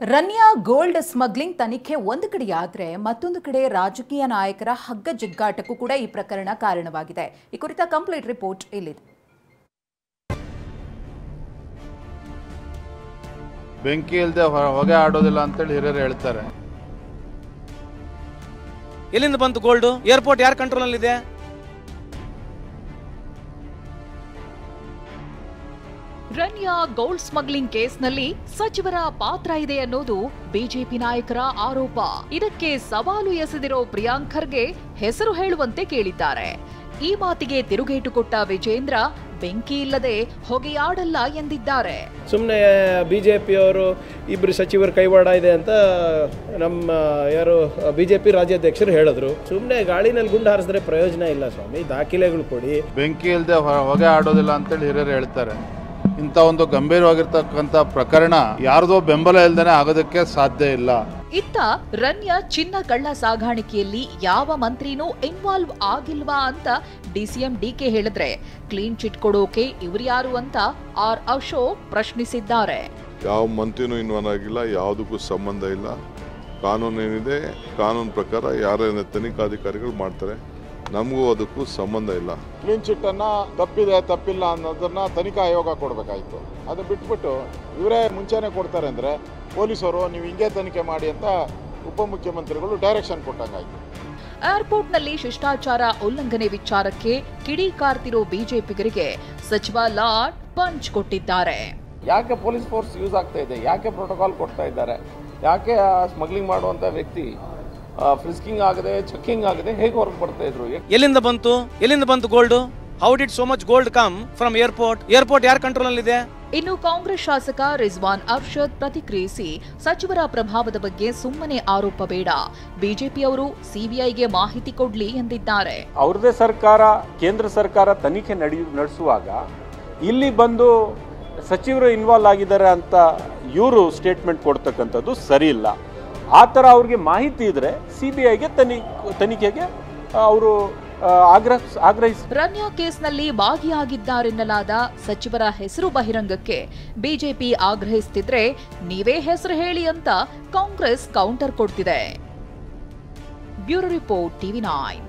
Ranya gold smuggling ತನಿಖೆ ಒಂದು ಕಡೆಯಾದರೆ ಮತ್ತೊಂದು ಕಡೆ ರಾಜಕೀಯ ನಾಯಕರ ಹಗ್ಗ ಜಗ್ಗಾಟಕ್ಕೂ ಕೂಡ ಈ ಪ್ರಕರಣ ಕಾರಣವಾಗಿದೆ. ಈ ಕುರಿತ ಕಂಪ್ಲೀಟ್ ರಿಪೋರ್ಟ್ ಇಲ್ಲಿದೆ. ಬೆಂಕಿ ಇಲ್ಲದೆ ಹೊಗೆ ಆಡೋದಿಲ್ಲ ಅಂತೇಳಿ ಹಿರಿಯರು ಹೇಳ್ತಾರೆ. ಎಲ್ಲಿಂದ ಬಂತು ಗೋಲ್ಡ್? ಏರ್ಪೋರ್ಟ್ ಯಾರ ಕಂಟ್ರೋಲ್ ಅಲ್ಲಿ ಇದೆ? ರನ್ಯಾ ಗೋಲ್ಡ್ ಸ್ಮಗ್ಲಿಂಗ್ ಕೇಸ್ನಲ್ಲಿ ಸಚಿವರ ಪಾತ್ರ ಇದೆ ಅನ್ನೋದು ಬಿಜೆಪಿ ನಾಯಕರ ಆರೋಪ. ಇದಕ್ಕೆ ಸವಾಲು ಎಸೆದಿರೋ ಪ್ರಿಯಾಂಕ್ ಖರ್ಗೆ ಹೆಸರು ಹೇಳುವಂತೆ ಕೇಳಿದ್ದಾರೆ. ಈ ಮಾತಿಗೆ ತಿರುಗೇಟು ಕೊಟ್ಟ ವಿಜೇಂದ್ರ ಬೆಂಕಿ ಇಲ್ಲದೆ ಹೊಗೆಯಾಡಲ್ಲ ಎಂದಿದ್ದಾರೆ. ಸುಮ್ಮನೆ ಬಿಜೆಪಿಯವರು ಇಬ್ಬರು ಸಚಿವರ ಕೈವಾಡ ಇದೆ ಅಂತ ನಮ್ಮ ಯಾರು ಬಿಜೆಪಿ ರಾಜ್ಯಾಧ್ಯಕ್ಷರು ಹೇಳಿದ್ರು. ಸುಮ್ಮನೆ ಗಾಳಿನಲ್ಲಿ ಗುಂಡು ಹಾರಿಸಿದ್ರೆ ಪ್ರಯೋಜನ ಇಲ್ಲ ಸ್ವಾಮಿ, ದಾಖಲೆಗಳು ಕೊಡಿ. ಬೆಂಕಿ ಇಲ್ಲದೆ ಹೊಗೆ ಆಡೋದಿಲ್ಲ ಅಂತೇಳಿ ಹಿರಿಯರು ಹೇಳ್ತಾರೆ. ಇಂಥ ಒಂದು ಗಂಭೀರವಾಗಿರ್ತಕ್ಕಂಥ ಪ್ರಕರಣ ಯಾರ್ದೋ ಬೆಂಬಲ ಇಲ್ಲದೇ ಆಗೋದಕ್ಕೆ ಸಾಧ್ಯ ಇಲ್ಲ. ಇತ್ತ ರನ್ಯಾ ಚಿನ್ನ ಕಳ್ಳ ಸಾಗಾಣಿಕೆಯಲ್ಲಿ ಯಾವ ಮಂತ್ರಿನೂ ಇನ್ವಾಲ್ವ್ ಆಗಿಲ್ವಾ ಅಂತ ಡಿಸಿಎಂ ಡಿಕೆ ಹೇಳಿದ್ರೆ ಕ್ಲೀನ್ ಚಿಟ್ ಕೊಡೋಕೆ ಇವ್ರ್ಯಾರು ಅಂತ ಆರ್ ಅಶೋಕ್ ಪ್ರಶ್ನಿಸಿದ್ದಾರೆ. ಯಾವ ಮಂತ್ರಿನೂ ಇನ್ವಾಲ್ವ್ ಆಗಿಲ್ಲ, ಯಾವುದಕ್ಕೂ ಸಂಬಂಧ ಇಲ್ಲ. ಕಾನೂನು ಏನಿದೆ ಕಾನೂನು ಪ್ರಕಾರ ಯಾರೇನ ತನಿಖಾಧಿಕಾರಿಗಳು ಮಾಡ್ತಾರೆ, ನಮಗೂ ಅದಕ್ಕೂ ಸಂಬಂಧ ಇಲ್ಲ. ಕ್ಲೀನ್ ಚಿಟ್ ಅನ್ನ ತಪ್ಪಿದೆ ತಪ್ಪಿಲ್ಲ ಅನ್ನೋದನ್ನ ತನಿಖಾ ಆಯೋಗ ಕೊಡಬೇಕಾಯ್ತು. ಅದು ಬಿಟ್ಬಿಟ್ಟು ಇವರೇ ಮುಂಚೆನೆ ಕೊಡ್ತಾರೆ ಅಂದ್ರೆ ಪೊಲೀಸರು ನೀವು ಹಿಂಗೆ ತನಿಖೆ ಮಾಡಿ ಅಂತ ಉಪಮುಖ್ಯಮಂತ್ರಿಗಳು ಡೈರೆಕ್ಷನ್ ಕೊಟ್ಟಂಗಾಯ್ತು. ಏರ್ಪೋರ್ಟ್ನಲ್ಲಿ ಶಿಷ್ಟಾಚಾರ ಉಲ್ಲಂಘನೆ ವಿಚಾರಕ್ಕೆ ಕಿಡಿಕಾರ್ತಿರೋ ಬಿಜೆಪಿಗರಿಗೆ ಸಚಿವ ಲಾಡ್ ಪಂಚ್ ಕೊಟ್ಟಿದ್ದಾರೆ. ಯಾಕೆ ಪೊಲೀಸ್ ಫೋರ್ಸ್ ಯೂಸ್ ಆಗ್ತಾ ಇದೆ, ಯಾಕೆ ಪ್ರೋಟೋಕಾಲ್ ಕೊಡ್ತಾ ಇದ್ದಾರೆ, ಯಾಕೆ ಸ್ಮಗ್ಲಿಂಗ್ ಮಾಡುವಂತ ವ್ಯಕ್ತಿ ಫ್ರಿಸ್ಕಿಂಗ್ ಆಗದೆ ಚೆಕಿಂಗ್ ಆಗದೆ ಹೇಗೆ ಹೊರಗೆ ಬರ್ತಾ ಇದ್ರು? ಎಲ್ಲಿಂದ ಬಂತು gold? How did so much gold come from airport ಯಾರ ಕಂಟ್ರೋಲ್ ಅಲ್ಲಿ ಇದೆ? ಇನ್ನು ಕಾಂಗ್ರೆಸ್ ಶಾಸಕ ರಿಜ್ವಾನ್ ಅರ್ಷದ್ ಪ್ರತಿಕ್ರಿಯಿಸಿ ಸಚಿವರ ಪ್ರಭಾವದ ಬಗ್ಗೆ ಸುಮ್ಮನೆ ಆರೋಪ ಬೇಡ, ಬಿಜೆಪಿಯವರು ಸಿಬಿಐಗೆ ಮಾಹಿತಿ ಕೊಡ್ಲಿ ಎಂದಿದ್ದಾರೆ. ಅವ್ರದೇ ಸರ್ಕಾರ, ಕೇಂದ್ರ ಸರ್ಕಾರ ತನಿಖೆ ನಡೆಸುವಾಗ ಇಲ್ಲಿ ಬಂದು ಸಚಿವರು ಇನ್ವಾಲ್ವ್ ಆಗಿದ್ದಾರೆ ಅಂತ ಇವರು ಸ್ಟೇಟ್ಮೆಂಟ್ ಕೊಡ್ತಕ್ಕಂಥದ್ದು ಸರಿ ಇಲ್ಲ. ಆ ಥರ ಅವ್ರಿಗೆ ಮಾಹಿತಿ ಇದ್ರೆ ಸಿಬಿಐಗೆ ತನಿಖೆಗೆ ಅವರು ಆಗ್ರಹಿಸಿ. ರನ್ಯಾ ಕೇಸ್ನಲ್ಲಿ ಭಾಗಿಯಾಗಿದ್ದಾರೆನ್ನಲಾದ ಸಚಿವರ ಹೆಸರು ಬಹಿರಂಗಕ್ಕೆ ಬಿಜೆಪಿ ಆಗ್ರಹಿಸುತ್ತಿದ್ರೆ ನೀವೇ ಹೆಸರು ಹೇಳಿ ಅಂತ ಕಾಂಗ್ರೆಸ್ ಕೌಂಟರ್ ಕೊಡ್ತಿದೆ. Bureau report, TV9.